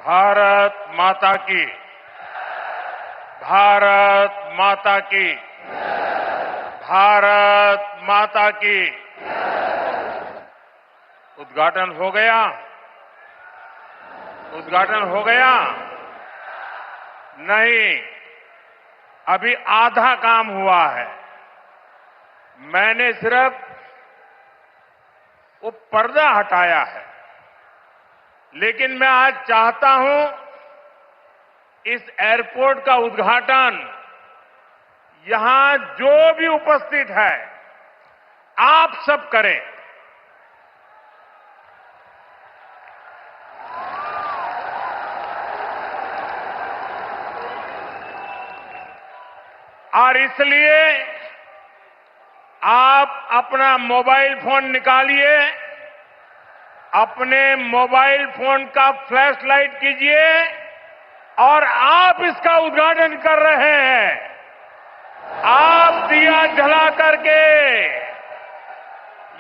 भारत माता की, भारत माता की, भारत माता की। उद्घाटन हो गया, उद्घाटन हो गया? नहीं, अभी आधा काम हुआ है। मैंने सिर्फ वो पर्दा हटाया है, लेकिन मैं आज चाहता हूं इस एयरपोर्ट का उद्घाटन यहां जो भी उपस्थित है आप सब करें। और इसलिए आप अपना मोबाइल फोन निकालिए, अपने मोबाइल फोन का फ्लैश लाइट कीजिए और आप इसका उद्घाटन कर रहे हैं। आप दिया जला करके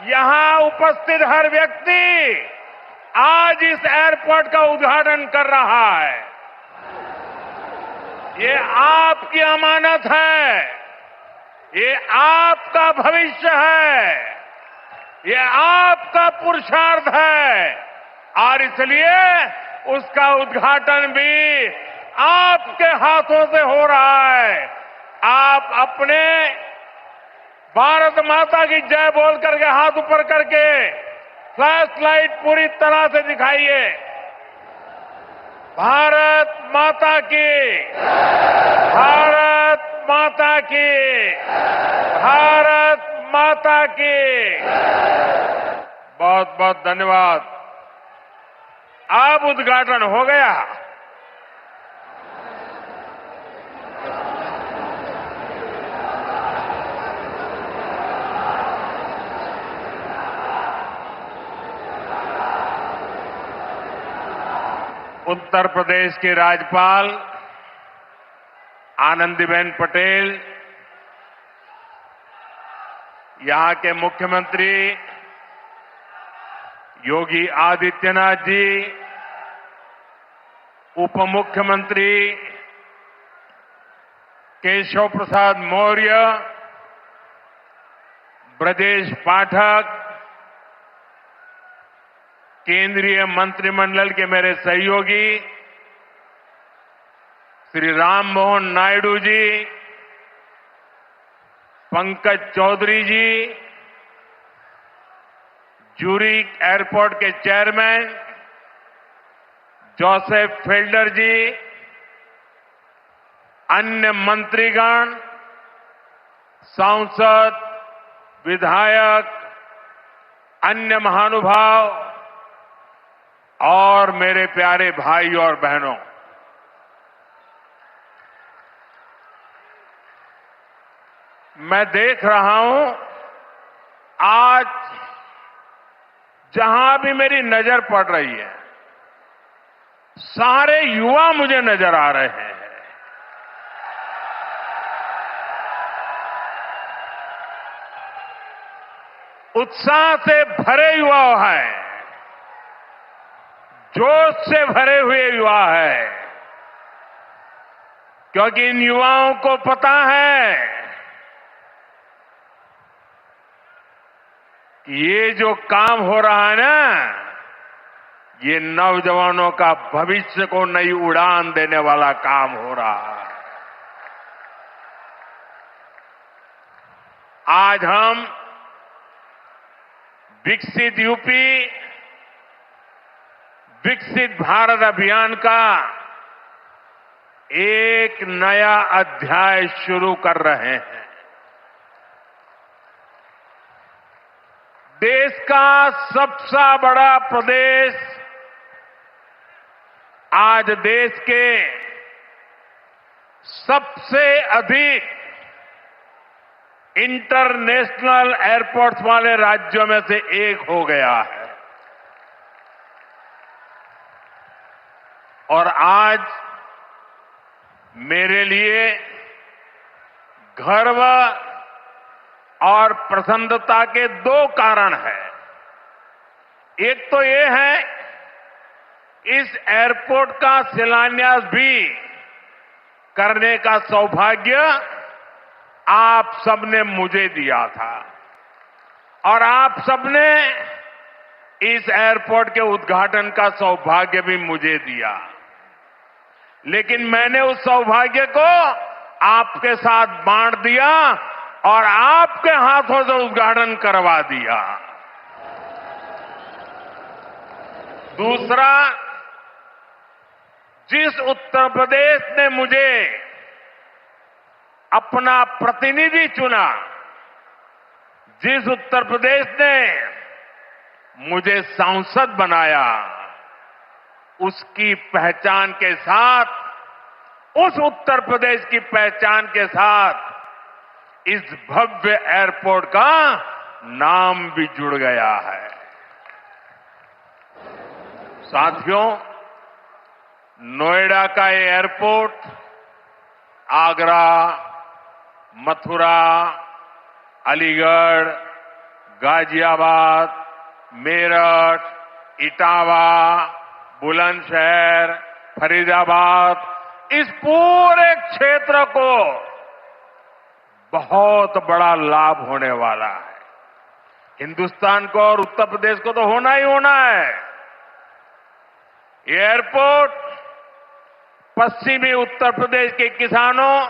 यहां उपस्थित हर व्यक्ति आज इस एयरपोर्ट का उद्घाटन कर रहा है। ये आपकी अमानत है, ये आपका भविष्य है, ये आपका पुरुषार्थ है और इसलिए उसका उद्घाटन भी आपके हाथों से हो रहा है। आप अपने भारत माता की जय बोल करके हाथ ऊपर करके फ्लैश लाइट पूरी तरह से दिखाइए। भारत माता की, भारत माता की, भारत माता की। बहुत बहुत धन्यवाद। अब उद्घाटन हो गया। उत्तर प्रदेश की राज्यपाल आनंदीबेन पटेल, यहां के मुख्यमंत्री योगी आदित्यनाथ जी, उप मुख्यमंत्री केशव प्रसाद मौर्य, ब्रजेश पाठक, केंद्रीय मंत्रिमंडल के मेरे सहयोगी श्री राम मोहन नायडू जी, पंकज चौधरी जी, ज्यूरिक एयरपोर्ट के चेयरमैन जोसेफ फेल्डर जी, अन्य मंत्रीगण, सांसद, विधायक, अन्य महानुभाव और मेरे प्यारे भाई और बहनों, मैं देख रहा हूं आज जहां भी मेरी नजर पड़ रही है सारे युवा मुझे नजर आ रहे हैं। उत्साह से भरे युवा हैं, जोश से भरे हुए युवा है, क्योंकि इन युवाओं को पता है कि ये जो काम हो रहा है ना, ये नौजवानों का भविष्य को नई उड़ान देने वाला काम हो रहा है। आज हम विकसित यूपी, विकसित भारत अभियान का एक नया अध्याय शुरू कर रहे हैं। देश का सबसे बड़ा प्रदेश आज देश के सबसे अधिक इंटरनेशनल एयरपोर्ट्स वाले राज्यों में से एक हो गया है। और आज मेरे लिए गर्व और प्रसन्नता के दो कारण हैं। एक तो ये है, इस एयरपोर्ट का शिलान्यास भी करने का सौभाग्य आप सबने मुझे दिया था और आप सबने इस एयरपोर्ट के उद्घाटन का सौभाग्य भी मुझे दिया। लेकिन मैंने उस सौभाग्य को आपके साथ बांट दिया और आपके हाथों से उद्घाटन करवा दिया। दूसरा, जिस उत्तर प्रदेश ने मुझे अपना प्रतिनिधि चुना, जिस उत्तर प्रदेश ने मुझे सांसद बनाया, उसकी पहचान के साथ, उस उत्तर प्रदेश की पहचान के साथ इस भव्य एयरपोर्ट का नाम भी जुड़ गया है। साथियों, नोएडा का ये एयरपोर्ट आगरा, मथुरा, अलीगढ़, गाजियाबाद, मेरठ, इटावा, बुलंदशहर, फरीदाबाद, इस पूरे क्षेत्र को बहुत बड़ा लाभ होने वाला है। हिंदुस्तान को और उत्तर प्रदेश को तो होना ही होना है। ये एयरपोर्ट पश्चिमी उत्तर प्रदेश के किसानों,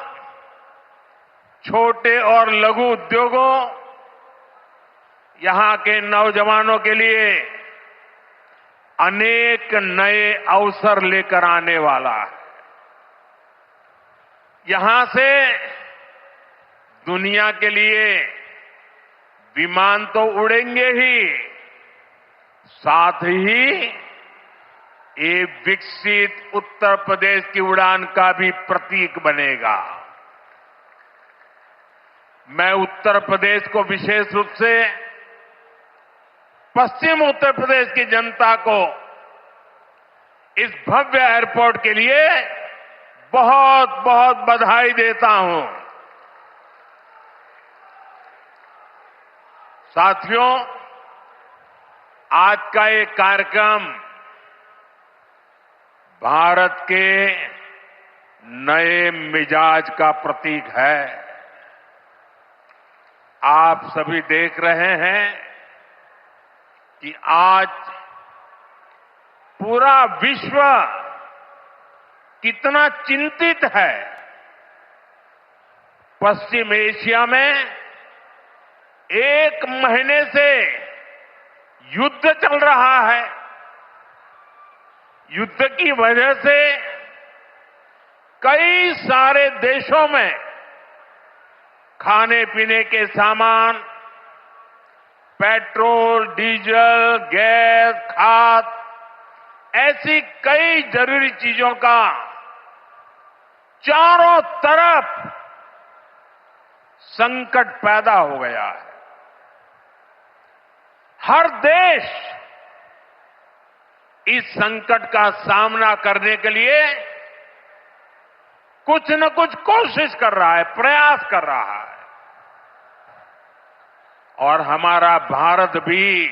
छोटे और लघु उद्योगों, यहां के नौजवानों के लिए अनेक नए अवसर लेकर आने वाला है। यहां से दुनिया के लिए विमान तो उड़ेंगे ही, साथ ही ये विकसित उत्तर प्रदेश की उड़ान का भी प्रतीक बनेगा। मैं उत्तर प्रदेश को विशेष रूप से पश्चिम उत्तर प्रदेश की जनता को इस भव्य एयरपोर्ट के लिए बहुत बहुत बधाई देता हूं। साथियों, आज का ये कार्यक्रम भारत के नए मिजाज का प्रतीक है। आप सभी देख रहे हैं कि आज पूरा विश्व कितना चिंतित है। पश्चिम एशिया में एक महीने से युद्ध चल रहा है। युद्ध की वजह से कई सारे देशों में खाने पीने के सामान, पेट्रोल, डीजल, गैस, खाद, ऐसी कई जरूरी चीजों का चारों तरफ संकट पैदा हो गया है। हर देश इस संकट का सामना करने के लिए कुछ न कुछ कोशिश कर रहा है, प्रयास कर रहा है। और हमारा भारत भी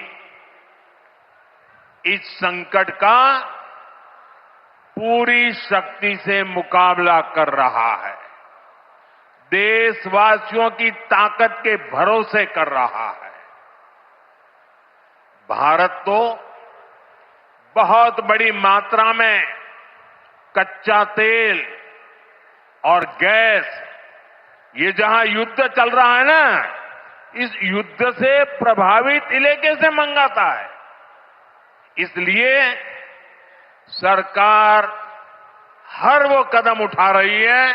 इस संकट का पूरी शक्ति से मुकाबला कर रहा है, देशवासियों की ताकत के भरोसे कर रहा है। भारत तो बहुत बड़ी मात्रा में कच्चा तेल और गैस, ये जहां युद्ध चल रहा है ना, इस युद्ध से प्रभावित इलाके से मंगाता है। इसलिए सरकार हर वो कदम उठा रही है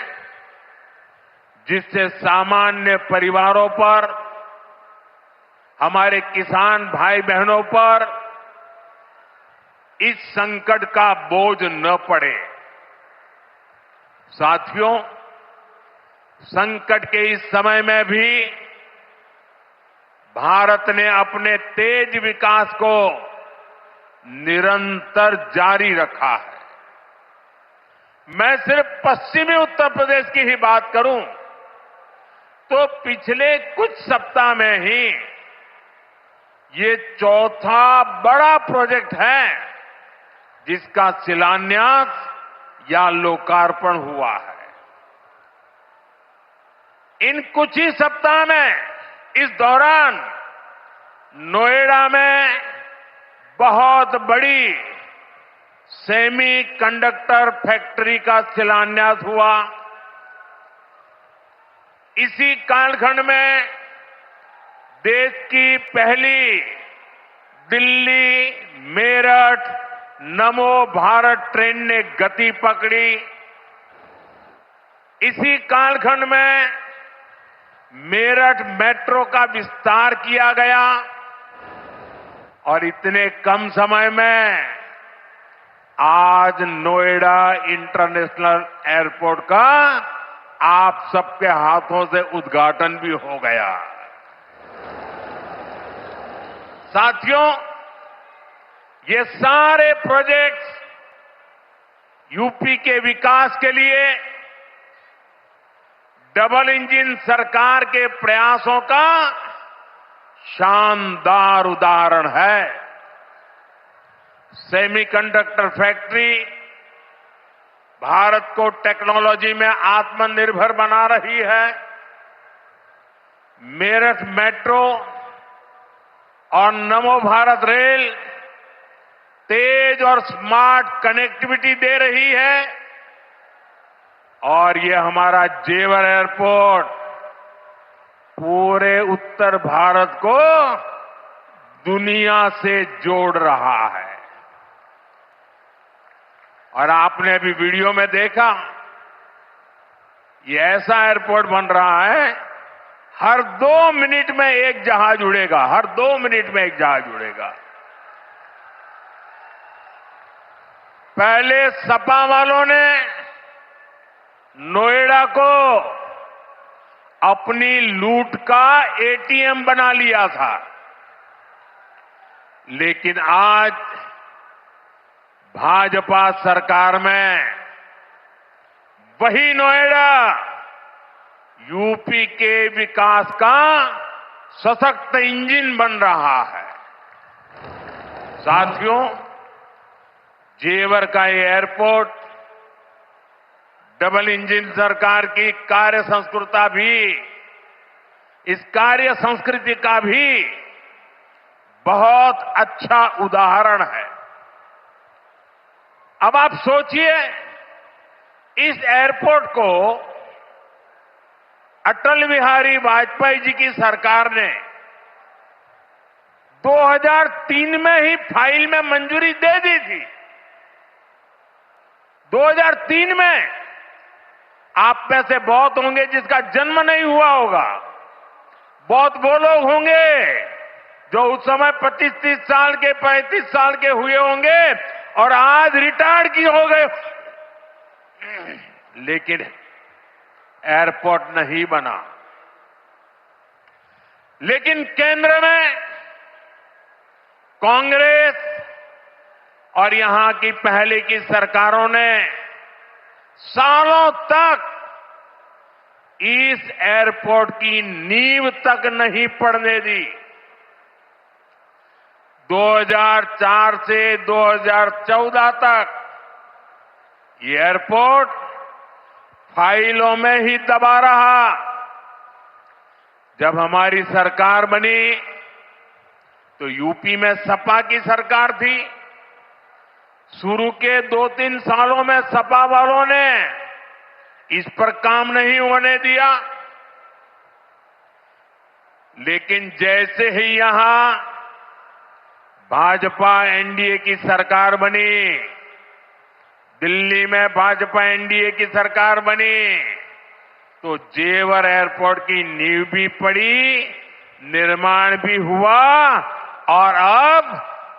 जिससे सामान्य परिवारों पर, हमारे किसान भाई बहनों पर इस संकट का बोझ न पड़े। साथियों, संकट के इस समय में भी भारत ने अपने तेज विकास को निरंतर जारी रखा है। मैं सिर्फ पश्चिमी उत्तर प्रदेश की ही बात करूं तो पिछले कुछ सप्ताह में ही ये चौथा बड़ा प्रोजेक्ट है जिसका शिलान्यास या लोकार्पण हुआ है। इन कुछ ही सप्ताह में इस दौरान नोएडा में बहुत बड़ी सेमीकंडक्टर फैक्ट्री का शिलान्यास हुआ। इसी कालखंड में देश की पहली दिल्ली मेरठ नमो भारत ट्रेन ने गति पकड़ी। इसी कालखंड में मेरठ मेट्रो का विस्तार किया गया और इतने कम समय में आज नोएडा इंटरनेशनल एयरपोर्ट का आप सबके हाथों से उद्घाटन भी हो गया। साथियों, ये सारे प्रोजेक्ट्स यूपी के विकास के लिए डबल इंजन सरकार के प्रयासों का शानदार उदाहरण है। सेमीकंडक्टर फैक्ट्री भारत को टेक्नोलॉजी में आत्मनिर्भर बना रही है। मेरठ मेट्रो और नमो भारत रेल तेज और स्मार्ट कनेक्टिविटी दे रही है और ये हमारा जेवर एयरपोर्ट पूरे उत्तर भारत को दुनिया से जोड़ रहा है। और आपने अभी वीडियो में देखा, ये ऐसा एयरपोर्ट बन रहा है, हर 2 मिनट में एक जहाज उड़ेगा, हर 2 मिनट में एक जहाज उड़ेगा। पहले सपा वालों ने नोएडा को अपनी लूट का एटीएम बना लिया था, लेकिन आज भाजपा सरकार में वही नोएडा यूपी के विकास का सशक्त इंजन बन रहा है। साथियों, जेवर का ये एयरपोर्ट डबल इंजन सरकार की कार्य संस्कृति भी, इस कार्य संस्कृति का भी बहुत अच्छा उदाहरण है। अब आप सोचिए, इस एयरपोर्ट को अटल बिहारी वाजपेयी जी की सरकार ने 2003 में ही फाइल में मंजूरी दे दी थी। 2003 में आप में से बहुत होंगे जिसका जन्म नहीं हुआ होगा। बहुत वो लोग होंगे जो उस समय 25-30 साल के, 35 साल के हुए होंगे और आज रिटायर्ड की हो गए। लेकिन एयरपोर्ट नहीं बना। लेकिन केंद्र में कांग्रेस और यहां की पहले की सरकारों ने सालों तक इस एयरपोर्ट की नींव तक नहीं पड़ने दी। 2004 से 2014 तक ये एयरपोर्ट फाइलों में ही दबा रहा। जब हमारी सरकार बनी तो यूपी में सपा की सरकार थी। शुरू के 2-3 सालों में सपा वालों ने इस पर काम नहीं होने दिया, लेकिन जैसे ही यहां भाजपा एनडीए की सरकार बनी, दिल्ली में भाजपा एनडीए की सरकार बनी, तो जेवर एयरपोर्ट की नींव भी पड़ी, निर्माण भी हुआ और अब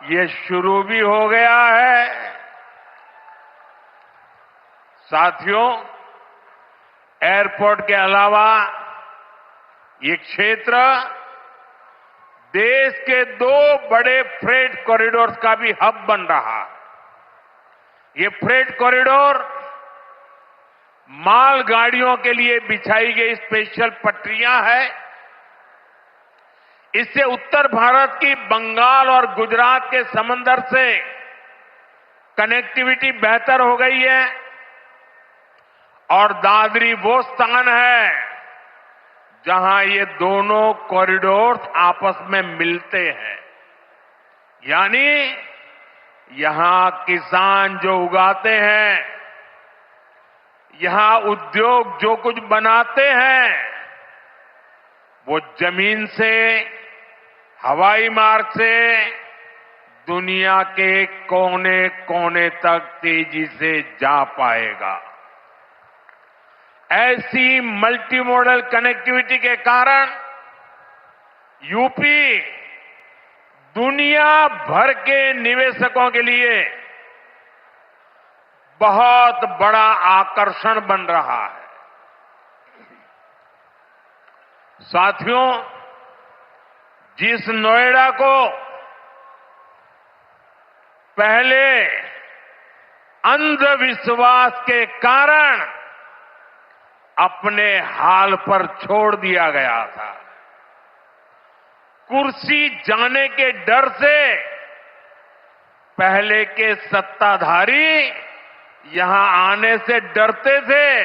ये शुरू भी हो गया है। साथियों, एयरपोर्ट के अलावा ये क्षेत्र देश के 2 बड़े फ्रेट कॉरिडोर्स का भी हब बन रहा है। ये फ्रेट कॉरिडोर मालगाड़ियों के लिए बिछाई गई स्पेशल पटरियां है। इससे उत्तर भारत की बंगाल और गुजरात के समंदर से कनेक्टिविटी बेहतर हो गई है और दादरी वो स्थान है जहां ये दोनों कॉरिडोर्स आपस में मिलते हैं। यानी यहां किसान जो उगाते हैं, यहां उद्योग जो कुछ बनाते हैं, वो जमीन से, हवाई मार्ग से दुनिया के कोने कोने तक तेजी से जा पाएगा। ऐसी मल्टी मॉडल कनेक्टिविटी के कारण यूपी दुनिया भर के निवेशकों के लिए बहुत बड़ा आकर्षण बन रहा है। साथियों, जिस नोएडा को पहले अंधविश्वास के कारण अपने हाल पर छोड़ दिया गया था, कुर्सी जाने के डर से पहले के सत्ताधारी यहां आने से डरते थे।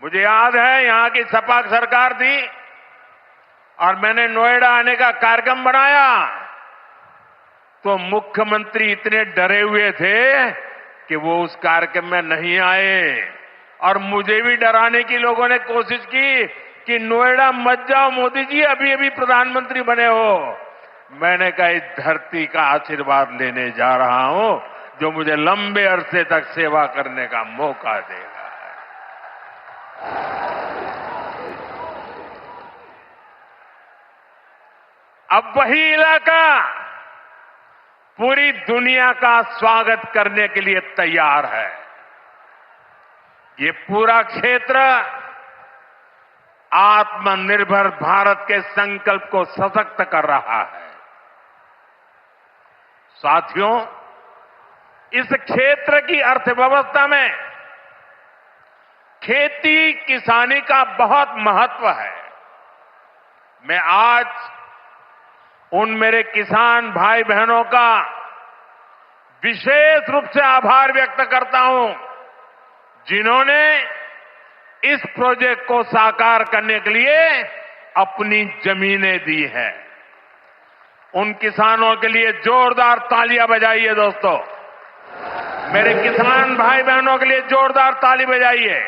मुझे याद है यहां की सपा सरकार थी और मैंने नोएडा आने का कार्यक्रम बनाया तो मुख्यमंत्री इतने डरे हुए थे कि वो उस कार्यक्रम में नहीं आए और मुझे भी डराने की लोगों ने कोशिश की कि नोएडा मत जाओ मोदी जी, अभी अभी प्रधानमंत्री बने हो। मैंने कहा इस धरती का आशीर्वाद लेने जा रहा हूं जो मुझे लंबे अरसे तक सेवा करने का मौका देगा। अब वही इलाका पूरी दुनिया का स्वागत करने के लिए तैयार है। ये पूरा क्षेत्र आत्मनिर्भर भारत के संकल्प को सशक्त कर रहा है। साथियों, इस क्षेत्र की अर्थव्यवस्था में खेती किसानी का बहुत महत्व है। मैं आज उन मेरे किसान भाई बहनों का विशेष रूप से आभार व्यक्त करता हूं जिन्होंने इस प्रोजेक्ट को साकार करने के लिए अपनी जमीनें दी हैं। उन किसानों के लिए जोरदार तालियां बजाइए दोस्तों। मेरे किसान भाई बहनों के लिए जोरदार ताली बजाइए।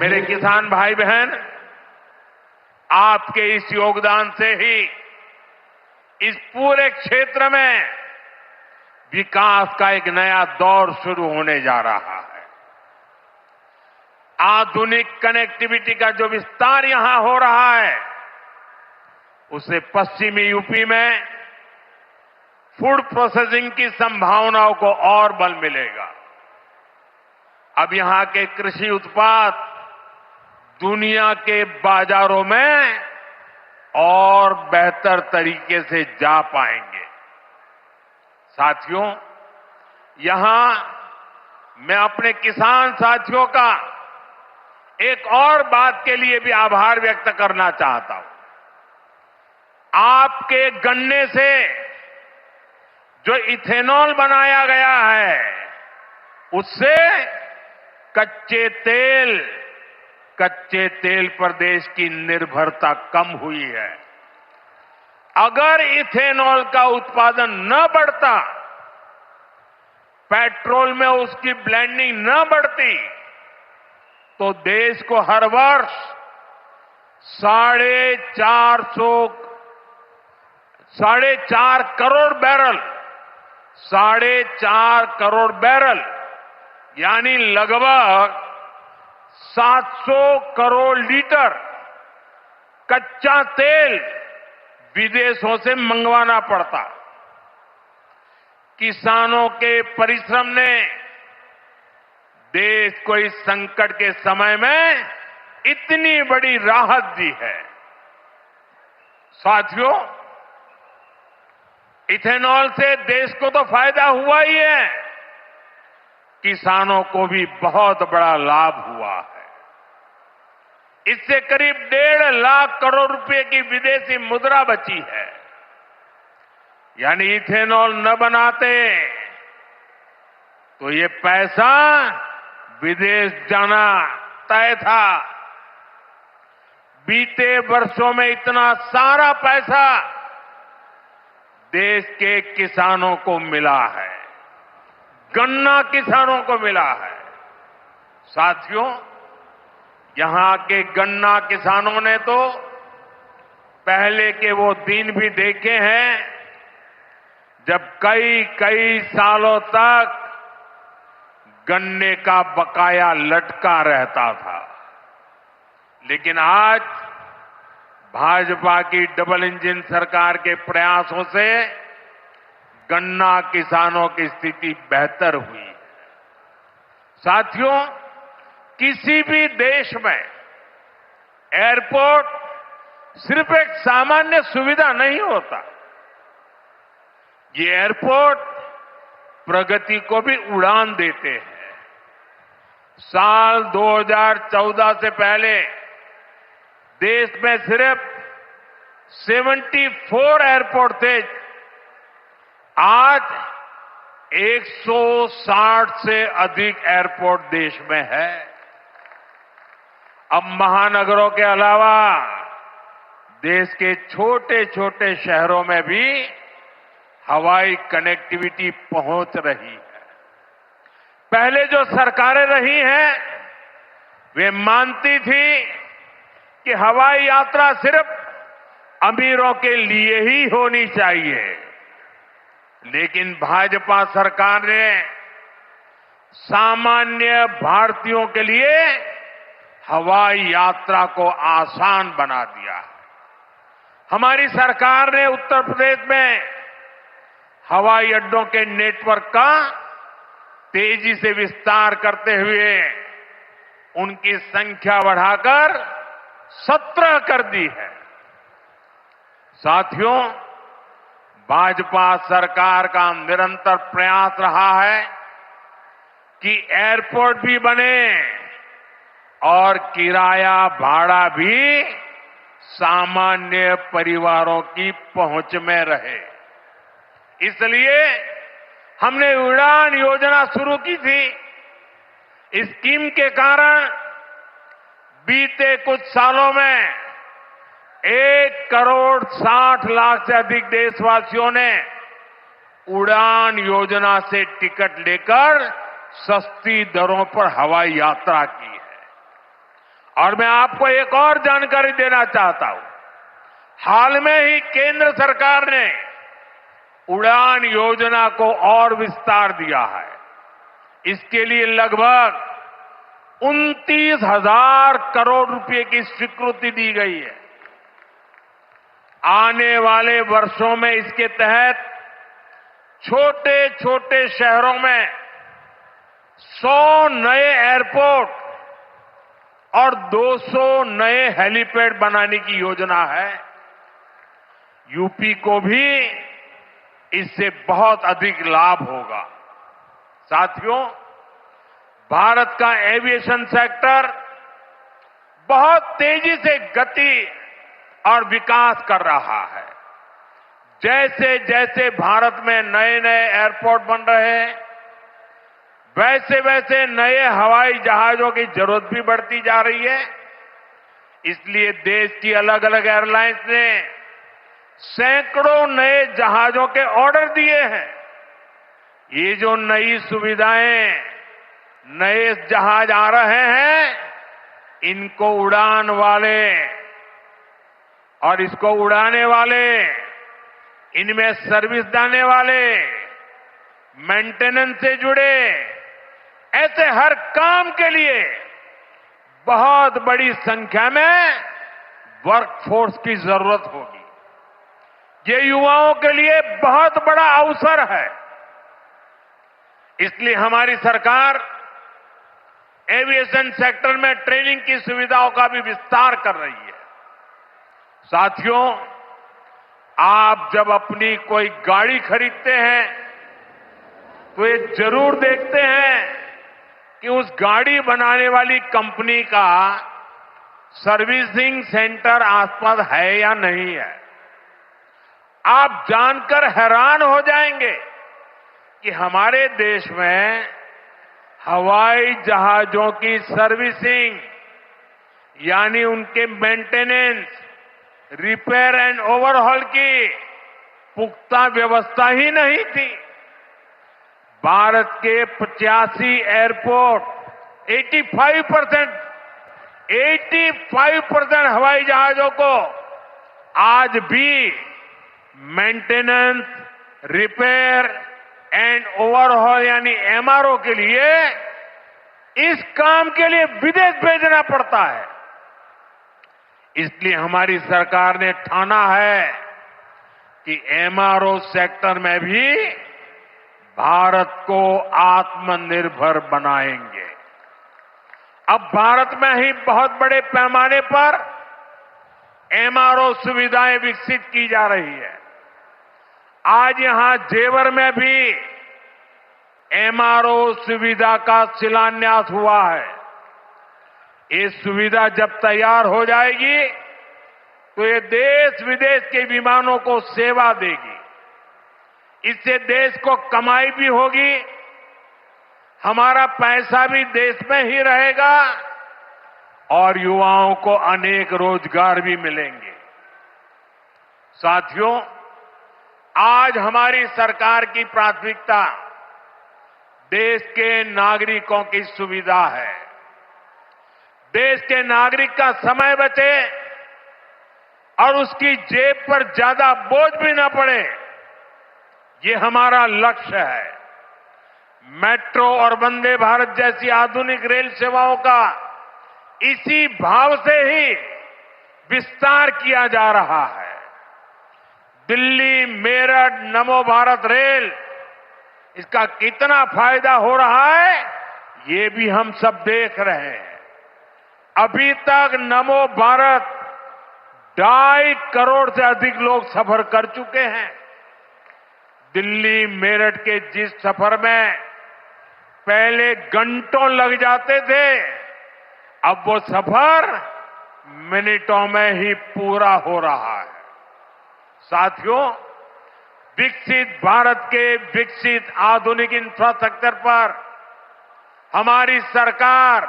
मेरे किसान भाई बहन, आपके इस योगदान से ही इस पूरे क्षेत्र में विकास का एक नया दौर शुरू होने जा रहा है। आधुनिक कनेक्टिविटी का जो विस्तार यहां हो रहा है उससे पश्चिमी यूपी में फूड प्रोसेसिंग की संभावनाओं को और बल मिलेगा। अब यहां के कृषि उत्पाद दुनिया के बाजारों में और बेहतर तरीके से जा पाएंगे। साथियों, यहां मैं अपने किसान साथियों का एक और बात के लिए भी आभार व्यक्त करना चाहता हूं। आपके गन्ने से जो इथेनॉल बनाया गया है उससे कच्चे तेल पर देश की निर्भरता कम हुई है। अगर इथेनॉल का उत्पादन न बढ़ता, पेट्रोल में उसकी ब्लेंडिंग न बढ़ती, तो देश को हर वर्ष 4.5 करोड़ बैरल यानी लगभग 700 करोड़ लीटर कच्चा तेल विदेशों से मंगवाना पड़ता। किसानों के परिश्रम ने देश को इस संकट के समय में इतनी बड़ी राहत दी है। साथियों, इथेनॉल से देश को तो फायदा हुआ ही है, किसानों को भी बहुत बड़ा लाभ हुआ है। इससे करीब 1.5 लाख करोड़ रुपए की विदेशी मुद्रा बची है। यानी इथेनॉल न बनाते तो ये पैसा विदेश जाना तय था। बीते वर्षों में इतना सारा पैसा देश के किसानों को मिला है, गन्ना किसानों को मिला है। साथियों, यहां के गन्ना किसानों ने तो पहले के वो दिन भी देखे हैं जब कई कई सालों तक गन्ने का बकाया लटका रहता था। लेकिन आज भाजपा की डबल इंजन सरकार के प्रयासों से गन्ना किसानों की स्थिति बेहतर हुई है। साथियों, किसी भी देश में एयरपोर्ट सिर्फ एक सामान्य सुविधा नहीं होता। ये एयरपोर्ट प्रगति को भी उड़ान देते हैं। साल 2014 से पहले देश में सिर्फ 74 एयरपोर्ट थे। आज 160 से अधिक एयरपोर्ट देश में है। अब महानगरों के अलावा देश के छोटे छोटे शहरों में भी हवाई कनेक्टिविटी पहुंच रही है। पहले जो सरकारें रही हैं वे मानती थी कि हवाई यात्रा सिर्फ अमीरों के लिए ही होनी चाहिए। लेकिन भाजपा सरकार ने सामान्य भारतीयों के लिए हवाई यात्रा को आसान बना दिया। हमारी सरकार ने उत्तर प्रदेश में हवाई अड्डों के नेटवर्क का तेजी से विस्तार करते हुए उनकी संख्या बढ़ाकर 17 कर दी है। साथियों, भाजपा सरकार का निरंतर प्रयास रहा है कि एयरपोर्ट भी बने और किराया भाड़ा भी सामान्य परिवारों की पहुंच में रहे। इसलिए हमने उड़ान योजना शुरू की थी। इस स्कीम के कारण बीते कुछ सालों में 1,60,00,000 से अधिक देशवासियों ने उड़ान योजना से टिकट लेकर सस्ती दरों पर हवाई यात्रा की है। और मैं आपको एक और जानकारी देना चाहता हूं। हाल में ही केंद्र सरकार ने उड़ान योजना को और विस्तार दिया है। इसके लिए लगभग 29,000 करोड़ रुपए की स्वीकृति दी गई है। आने वाले वर्षों में इसके तहत छोटे छोटे शहरों में 100 नए एयरपोर्ट और 200 नए हेलीपैड बनाने की योजना है। यूपी को भी इससे बहुत अधिक लाभ होगा। साथियों, भारत का एविएशन सेक्टर बहुत तेजी से गति और विकास कर रहा है। जैसे जैसे भारत में नए नए एयरपोर्ट बन रहे हैं, वैसे वैसे नए हवाई जहाजों की जरूरत भी बढ़ती जा रही है। इसलिए देश की अलग अलग एयरलाइंस ने सैकड़ों नए जहाजों के ऑर्डर दिए हैं। ये जो नई सुविधाएं, नए जहाज आ रहे हैं, इनको उड़ान वाले और इसको उड़ाने वाले, इनमें सर्विस देने वाले, मेंटेनेंस से जुड़े, ऐसे हर काम के लिए बहुत बड़ी संख्या में वर्कफोर्स की जरूरत होगी। ये युवाओं के लिए बहुत बड़ा अवसर है। इसलिए हमारी सरकार एविएशन सेक्टर में ट्रेनिंग की सुविधाओं का भी विस्तार कर रही है। साथियों, आप जब अपनी कोई गाड़ी खरीदते हैं तो ये जरूर देखते हैं कि उस गाड़ी बनाने वाली कंपनी का सर्विसिंग सेंटर आसपास है या नहीं है। आप जानकर हैरान हो जाएंगे कि हमारे देश में हवाई जहाजों की सर्विसिंग यानी उनके मेंटेनेंस, रिपेयर एंड ओवरहॉल की पुख्ता व्यवस्था ही नहीं थी। भारत के 85 एयरपोर्ट 85% हवाई जहाजों को आज भी मेंटेनेंस, रिपेयर एंड ओवरहॉल यानी एमआरओ के लिए इस काम के लिए विदेश भेजना पड़ता है। इसलिए हमारी सरकार ने ठाना है कि एमआरओ सेक्टर में भी भारत को आत्मनिर्भर बनाएंगे। अब भारत में ही बहुत बड़े पैमाने पर एमआरओ सुविधाएं विकसित की जा रही है। आज यहां जेवर में भी एमआरओ सुविधा का शिलान्यास हुआ है। ये सुविधा जब तैयार हो जाएगी तो ये देश विदेश के विमानों को सेवा देगी। इससे देश को कमाई भी होगी, हमारा पैसा भी देश में ही रहेगा और युवाओं को अनेक रोजगार भी मिलेंगे। साथियों, आज हमारी सरकार की प्राथमिकता देश के नागरिकों की सुविधा है। देश के नागरिक का समय बचे और उसकी जेब पर ज्यादा बोझ भी न पड़े, ये हमारा लक्ष्य है। मेट्रो और वंदे भारत जैसी आधुनिक रेल सेवाओं का इसी भाव से ही विस्तार किया जा रहा है। दिल्ली मेरठ नमो भारत रेल, इसका कितना फायदा हो रहा है ये भी हम सब देख रहे हैं। अभी तक नमो भारत 2.5 करोड़ से अधिक लोग सफर कर चुके हैं। दिल्ली मेरठ के जिस सफर में पहले घंटों लग जाते थे, अब वो सफर मिनटों में ही पूरा हो रहा है। साथियों, विकसित भारत के विकसित आधुनिक इंफ्रास्ट्रक्चर पर हमारी सरकार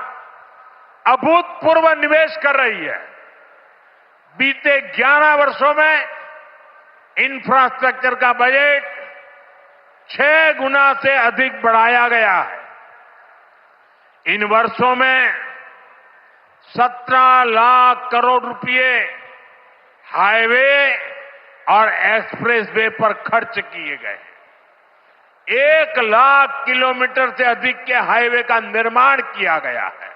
अभूतपूर्व निवेश कर रही है। बीते 11 वर्षों में इंफ्रास्ट्रक्चर का बजट 6 गुना से अधिक बढ़ाया गया है। इन वर्षों में 17 लाख करोड़ रुपए हाईवे और एक्सप्रेसवे पर खर्च किए गए। 1 लाख किलोमीटर से अधिक के हाईवे का निर्माण किया गया है।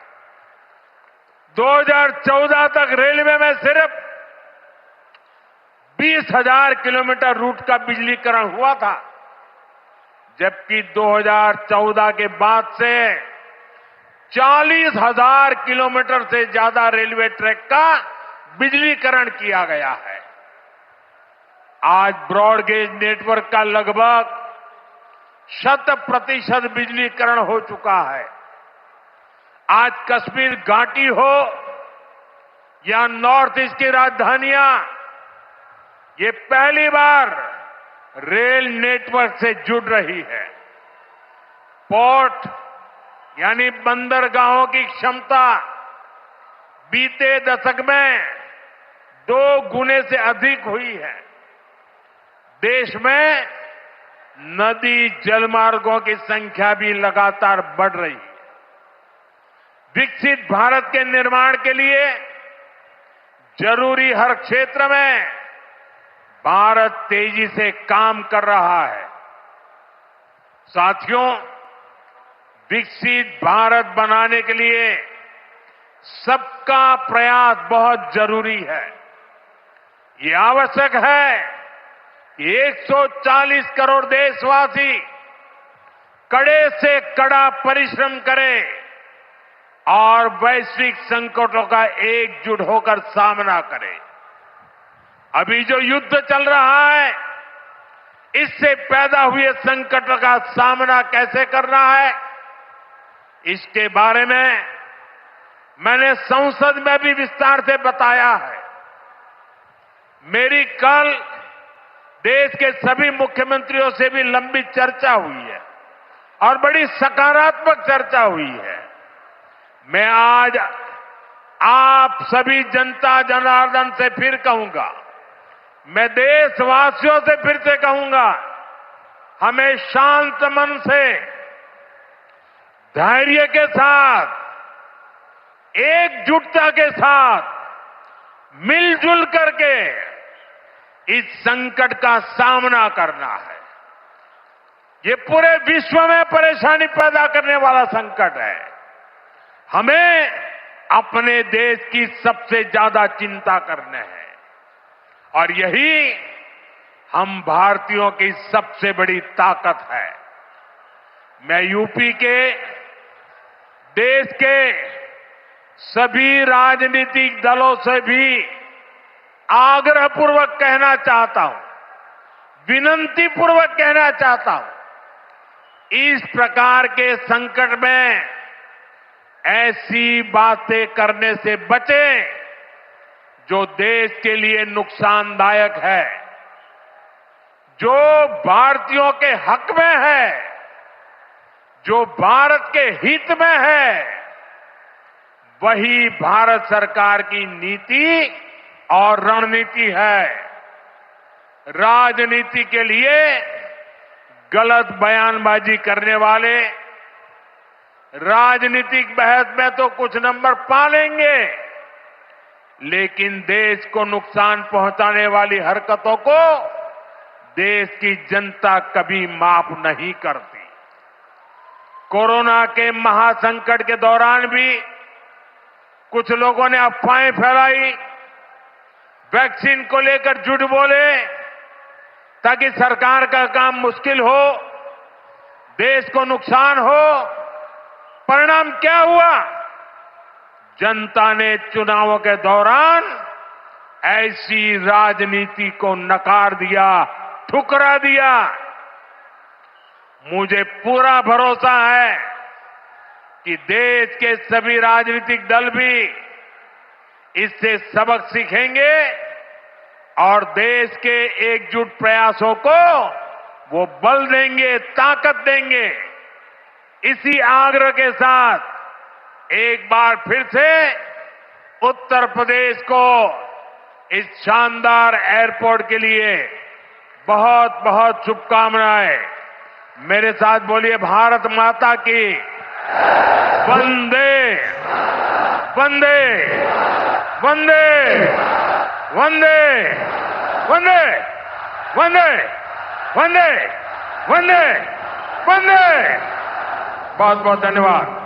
2014 तक रेलवे में सिर्फ 20,000 किलोमीटर रूट का बिजलीकरण हुआ था, जबकि 2014 के बाद से 40,000 किलोमीटर से ज्यादा रेलवे ट्रैक का बिजलीकरण किया गया है। आज ब्रॉडगेज नेटवर्क का लगभग 100% बिजलीकरण हो चुका है। आज कश्मीर घाटी हो या नॉर्थ ईस्ट की राजधानियां, ये पहली बार रेल नेटवर्क से जुड़ रही है। पोर्ट यानी बंदरगाहों की क्षमता बीते दशक में 2 गुने से अधिक हुई है। देश में नदी जलमार्गों की संख्या भी लगातार बढ़ रही है। विकसित भारत के निर्माण के लिए जरूरी हर क्षेत्र में भारत तेजी से काम कर रहा है। साथियों, विकसित भारत बनाने के लिए सबका प्रयास बहुत जरूरी है। ये आवश्यक है कि 140 करोड़ देशवासी कड़े से कड़ा परिश्रम करें और वैश्विक संकटों का एकजुट होकर सामना करें। अभी जो युद्ध चल रहा है, इससे पैदा हुए संकट का सामना कैसे करना है, इसके बारे में मैंने संसद में भी विस्तार से बताया है। मेरी कल देश के सभी मुख्यमंत्रियों से भी लंबी चर्चा हुई है और बड़ी सकारात्मक चर्चा हुई है। मैं आज आप सभी जनता जनार्दन से फिर कहूंगा, मैं देशवासियों से फिर से कहूंगा, हमें शांत मन से, धैर्य के साथ, एकजुटता के साथ, मिलजुल करके इस संकट का सामना करना है। ये पूरे विश्व में परेशानी पैदा करने वाला संकट है। हमें अपने देश की सबसे ज्यादा चिंता करने है और यही हम भारतीयों की सबसे बड़ी ताकत है। मैं यूपी के, देश के सभी राजनीतिक दलों से भी आग्रहपूर्वक कहना चाहता हूं, विनती पूर्वक कहना चाहता हूं, इस प्रकार के संकट में ऐसी बातें करने से बचें जो देश के लिए नुकसानदायक है, जो भारतीयों के हक में है, जो भारत के हित में है, वही भारत सरकार की नीति और रणनीति है। राजनीति के लिए गलत बयानबाजी करने वाले राजनीतिक बहस में तो कुछ नंबर पा लेंगे, लेकिन देश को नुकसान पहुंचाने वाली हरकतों को देश की जनता कभी माफ नहीं करती। कोरोना के महासंकट के दौरान भी कुछ लोगों ने अफवाहें फैलाई, वैक्सीन को लेकर झूठ बोले ताकि सरकार का काम मुश्किल हो, देश को नुकसान हो। परिणाम क्या हुआ? जनता ने चुनावों के दौरान ऐसी राजनीति को नकार दिया, ठुकरा दिया। मुझे पूरा भरोसा है कि देश के सभी राजनीतिक दल भी इससे सबक सीखेंगे और देश के एकजुट प्रयासों को वो बल देंगे, ताकत देंगे। इसी आग्रह के साथ एक बार फिर से उत्तर प्रदेश को इस शानदार एयरपोर्ट के लिए बहुत बहुत शुभकामनाएं। मेरे साथ बोलिए, भारत माता की वंदे वंदे वंदे वंदे वंदे वंदे वंदे वंदे वंदे। बहुत बहुत धन्यवाद।